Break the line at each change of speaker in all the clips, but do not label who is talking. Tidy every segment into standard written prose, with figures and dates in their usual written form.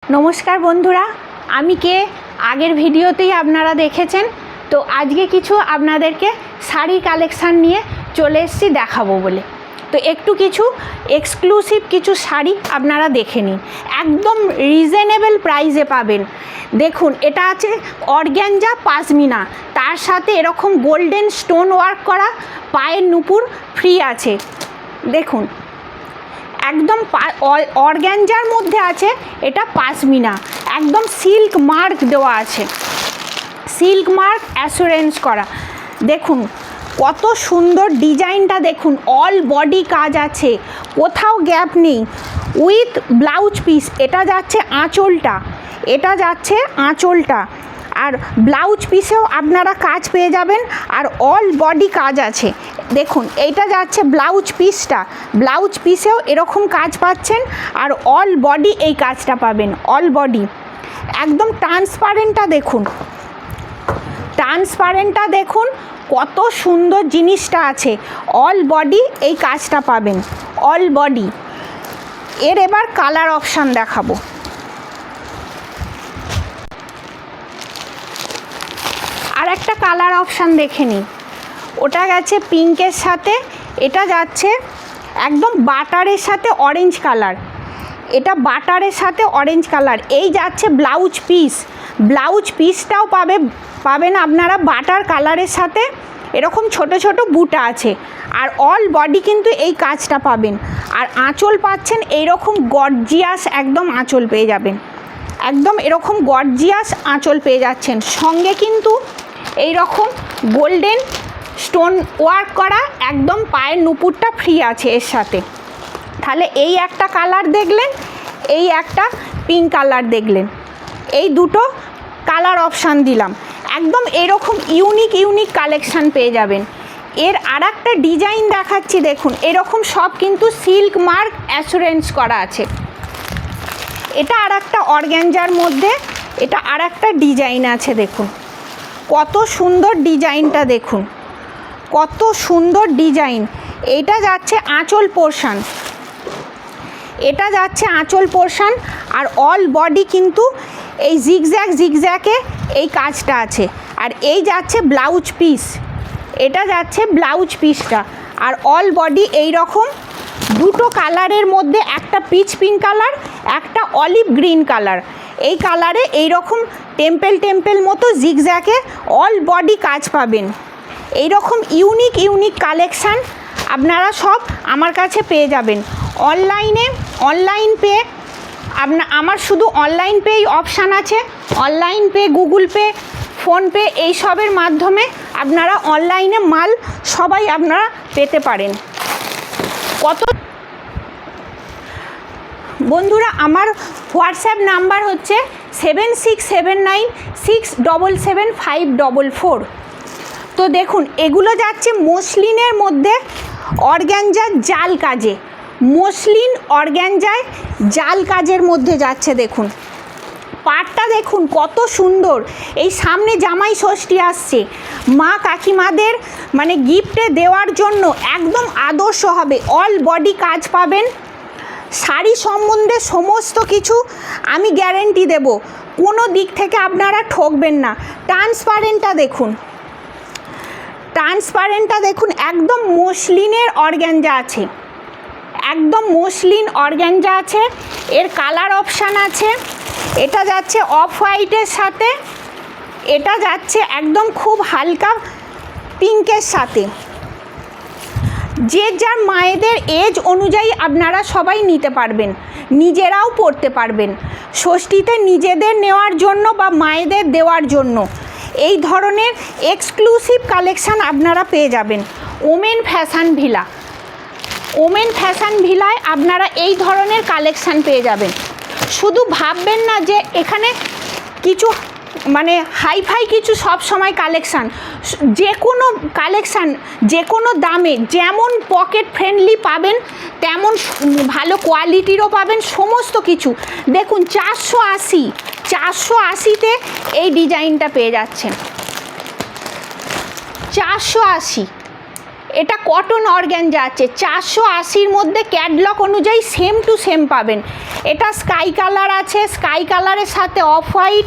नमस्कार बंधुरा आमी के आगेर भिडियोतेई आपनारा देखेछेन। तो आज के किछु आपनादेरके शाड़ी कालेक्शन निये चले एसेछि देखाबो बोले। तो एकटू किछु एक्सक्लूसिव किछु शाड़ी आपनारा देखे निन, एकदम रिजनेबल प्राइसे पाबेन। देखुन एटा आछे अर्ग्यानजा पाशमिना, तार साथे एरकम गोल्डन स्टोन वार्क करा पाয়ের নুপুর फ्री आछे। देखुन एकदम अर्ग्यानजार मध्य आछे एटा पाशमिना, एकदम सिल्क मार्क देवा आछे, सिल्क मार्क एश्योरेंस करा। देखुन कत सुंदर डिजाइनटा, देखुन अल बडी काज आछे, कोथाओ गैप नेই, उइथ ब्लाउज पिस। एटा जाच्छे आँचलटा, एटा जाच्छे आँचलटा और ब्लाउज पिसेও আপনারা কাজ পেয়ে যাবেন আর অল বডি কাজ আছে। দেখুন এইটা যাচ্ছে ব্লাউজ পিসটা, ব্লাউজ পিসেও এরকম কাজ পাচ্ছেন আর অল বডি এই কাজটা পাবেন, অল বডি একদম ট্রান্সপারেন্টটা দেখুন, ট্রান্সপারেন্টটা দেখুন কত সুন্দর জিনিসটা আছে। অল বডি এই কাজটা পাবেন, অল বডি। এর এবার কালার অপশান দেখাবো। আর একটা কালার অপশান দেখে নিই, ওটা গেছে পিঙ্কের সাথে, এটা যাচ্ছে একদম বাটারের সাথে অরেঞ্জ কালার, এটা বাটারের সাথে অরেঞ্জ কালার। এই যাচ্ছে ব্লাউজ পিস, ব্লাউজ পিসটাও পাবেন আপনারা বাটার কালারের সাথে, এরকম ছোট ছোট বুটা আছে আর অল বডি কিন্তু এই কাজটা পাবেন। আর আঁচল পাচ্ছেন এইরকম গর্জিয়াস, একদম আঁচল পেয়ে যাবেন, একদম এরকম গর্জিয়াস আঁচল পেয়ে যাচ্ছেন। সঙ্গে কিন্তু এই রকম গোল্ডেন স্টোন ওয়ার্ক করা একদম পায়ের নুপুরটা ফ্রি আছে এর সাথে। তাহলে এই একটা কালার দেখলেন, এই একটা পিঙ্ক কালার দেখলেন, এই দুটো কালার অপশান দিলাম। একদম এরকম ইউনিক ইউনিক কালেকশান পেয়ে যাবেন। এর আর একটা ডিজাইন দেখাচ্ছি, দেখুন এরকম সব কিন্তু সিল্ক মার্ক অ্যাসুরেন্স করা আছে। এটা আর একটা অর্গ্যানজার মধ্যে, এটা আর একটা ডিজাইন আছে, দেখুন কত সুন্দর ডিজাইনটা, দেখুন কত সুন্দর ডিজাইন। এটা যাচ্ছে আঁচল পোর্শান, এটা যাচ্ছে আঁচল পোর্শান আর অল বডি কিন্তু এই জিগজ্যাগ জিগজ্যাগে এই কাজটা আছে। আর এই যাচ্ছে ব্লাউজ পিস, এটা যাচ্ছে ব্লাউজ পিসটা আর অল বডি এই রকম দুটো কালারের মধ্যে, একটা পিচ পিঙ্ক কালার, একটা অলিভ গ্রিন কালার। এই কালারে এই রকম টেম্পেল টেম্পেল মতো জিগজ্যাগে অল বডি কাজ পাবেন। এই রকম ইউনিক ইউনিক কালেকশান আপনারা সব আমার কাছে পেয়ে যাবেন। অনলাইনে অনলাইন পে আমার শুধু অনলাইন পেই অপশান আছে, online pay, Google pay, PhonePe এইসবের মাধ্যমে আপনারা অনলাইনে মাল সবাই আপনারা পেতে পারেন। কত বন্ধুরা, আমার হোয়াটসঅ্যাপ নাম্বার হচ্ছে 7679677544। তো দেখুন এগুলো যাচ্ছে মসলিনের মধ্যে অর্গ্যানজার জাল কাজে, মসলিন অর্গ্যানজায় জাল কাজের মধ্যে যাচ্ছে। দেখুন পাটটা দেখুন কত সুন্দর। এই সামনে জামাই ষষ্ঠী আসছে, মা কাকিমাদের মানে গিফটে দেওয়ার জন্য একদম আদর্শ হবে। অল বডি কাজ পাবেন। শাড়ি সম্বন্ধে সমস্ত কিছু আমি গ্যারেন্টি দেব, কোনো দিক থেকে আপনারা ঠকবেন না। ট্রান্সপারেন্টটা দেখুন, ট্রান্সপারেন্টটা দেখুন একদম মসলিনের অর্গ্যানজা আছে, একদম মসলিন অর্গ্যানজা আছে। এর কালার অপশান আছে, এটা যাচ্ছে অফ হোয়াইটের সাথে, এটা যাচ্ছে একদম খুব হালকা পিঙ্কের সাথে। যে যার মায়েদের এজ অনুযায়ী আপনারা সবাই নিতে পারবেন, নিজেরাও পরতে পারবেন। ষষ্ঠীতে নিজেদের নেওয়ার জন্য বা মায়েদের দেওয়ার জন্য এই ধরনের এক্সক্লুসিভ কালেকশান আপনারা পেয়ে যাবেন women fashion villa. Women fashion ভিলায় আপনারা এই ধরনের কালেকশান পেয়ে যাবেন। শুধু ভাববেন না যে এখানে কিছু মানে হাইফাই কিছু সব সময় কালেকশান, যে কোনো কালেকশান যে কোনো দামে, যেমন পকেট ফ্রেন্ডলি পাবেন তেমন ভালো কোয়ালিটিরও পাবেন সমস্ত কিছু। দেখুন 480তে এই ডিজাইনটা পেয়ে যাচ্ছেন, 480 এটা কটন অর্গ্যানজা আছে, 480-র মধ্যে ক্যাটলগ অনুযায়ী সেম টু সেম পাবেন। এটা স্কাই কালার আছে, স্কাই কালারের সাথে অফ হোয়াইট,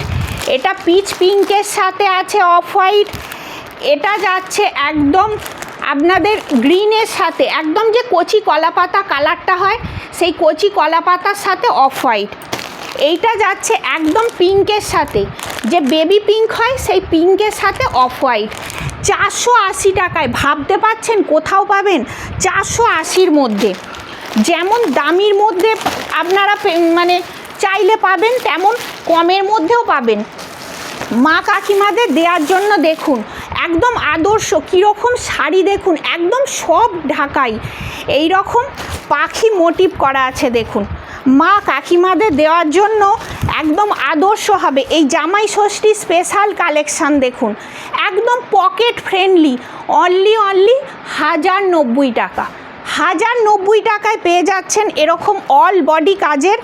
এটা পিচ পিঙ্কের সাথে আছে অফ হোয়াইট, এটা যাচ্ছে একদম আপনাদের গ্রিনের সাথে, একদম যে কচি কলাপাতা কালারটা হয় সেই কচি কলাপাতার সাথে অফ হোয়াইট, এইটা যাচ্ছে একদম পিঙ্কের সাথে, যে বেবি পিঙ্ক হয় সেই পিঙ্কের সাথে অফ হোয়াইট। 480 টাকায়, ভাবতে পারছেন কোথাও পাবেন 480-র মধ্যে। যেমন দামির মধ্যে আপনারা মানে চাইলে পাবেন, তেমন কমের মধ্যেও পাবেন। মা কাকিমাদের দেওয়ার জন্য দেখুন একদম আদর্শ কীরকম শাড়ি, দেখুন একদম সব ঢাকাই এই রকম পাখি মোটিভ করা আছে। দেখুন মা কাকিমাদের দেওয়ার জন্য একদম আদর্শ হবে এই জামাই ষষ্ঠী স্পেশাল কালেকশান। দেখুন একদম পকেট ফ্রেন্ডলি, অনলি 1090 টাকা। 1090 টাকায় পেয়ে যাচ্ছেন এরকম অল বডি কাজের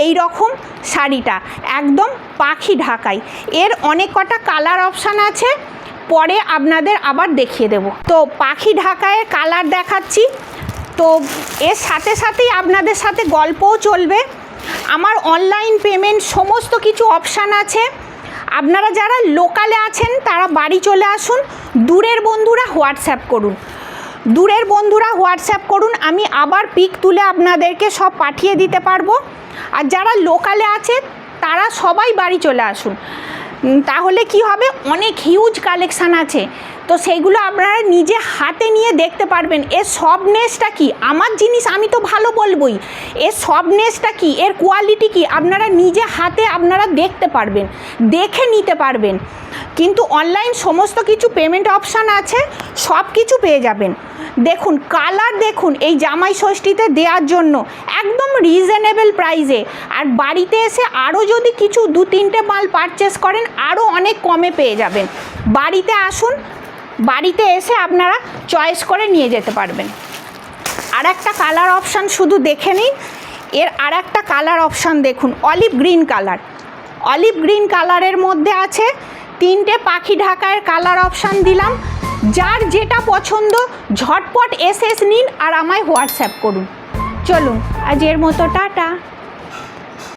এই রকম শাড়িটা, একদম পাখি ঢাকাই। এর অনেক কটা কালার অপশান আছে, পরে আপনাদের আবার দেখিয়ে দেব। তো পাখি ঢাকায়ের কালার দেখাচ্ছি, তো এর সাথে সাথেই আপনাদের সাথে গল্পও চলবে। আমার অনলাইন পেমেন্ট সমস্ত কিছু অপশান আছে। আপনারা যারা লোকালে আছেন তারা বাড়ি চলে আসুন, দূরের বন্ধুরা হোয়াটসঅ্যাপ করুন, দূরের বন্ধুরা হোয়াটসঅ্যাপ করুন, আমি আবার পিক তুলে আপনাদেরকে সব পাঠিয়ে দিতে পারবো। আর যারা লোকালে আছে তারা সবাই বাড়ি চলে আসুন, তাহলে কি হবে, অনেক হিউজ কালেকশান আছে, তো সেইগুলো আপনারা নিজে হাতে নিয়ে দেখতে পারবেন। এর সফটনেসটা কি, আমার জিনিস আমি তো ভালো বলবই, এর সফটনেসটা কি, এর কোয়ালিটি কি, আপনারা নিজে হাতে আপনারা দেখতে পারবেন, দেখে নিতে পারবেন। কিন্তু অনলাইন সমস্ত কিছু পেমেন্ট অপশান আছে, সব কিছু পেয়ে যাবেন। দেখুন কালার, দেখুন এই জামাই ষষ্ঠীতে দেওয়ার জন্য একদম রিজনেবল প্রাইসে। আর বাড়িতে এসে আরও যদি কিছু 2-3টে মাল পারচেস করেন আরও অনেক কমে পেয়ে যাবেন। বাড়িতে আসুন, বাড়িতে এসে আপনারা চয়েস করে নিয়ে যেতে পারবেন। আর একটা কালার অপশান শুধু দেখে নিন, এর আর একটা কালার অপশান দেখুন, olive green colour. Olive green কালারের মধ্যে আছে 3টে পাখি ঢাকায়ের কালার অপশান দিলাম। যার যেটা পছন্দ ঝটপট এসে নিন আর আমায় হোয়াটসঅ্যাপ করুন। চলুন আজ এর মতো টাটা।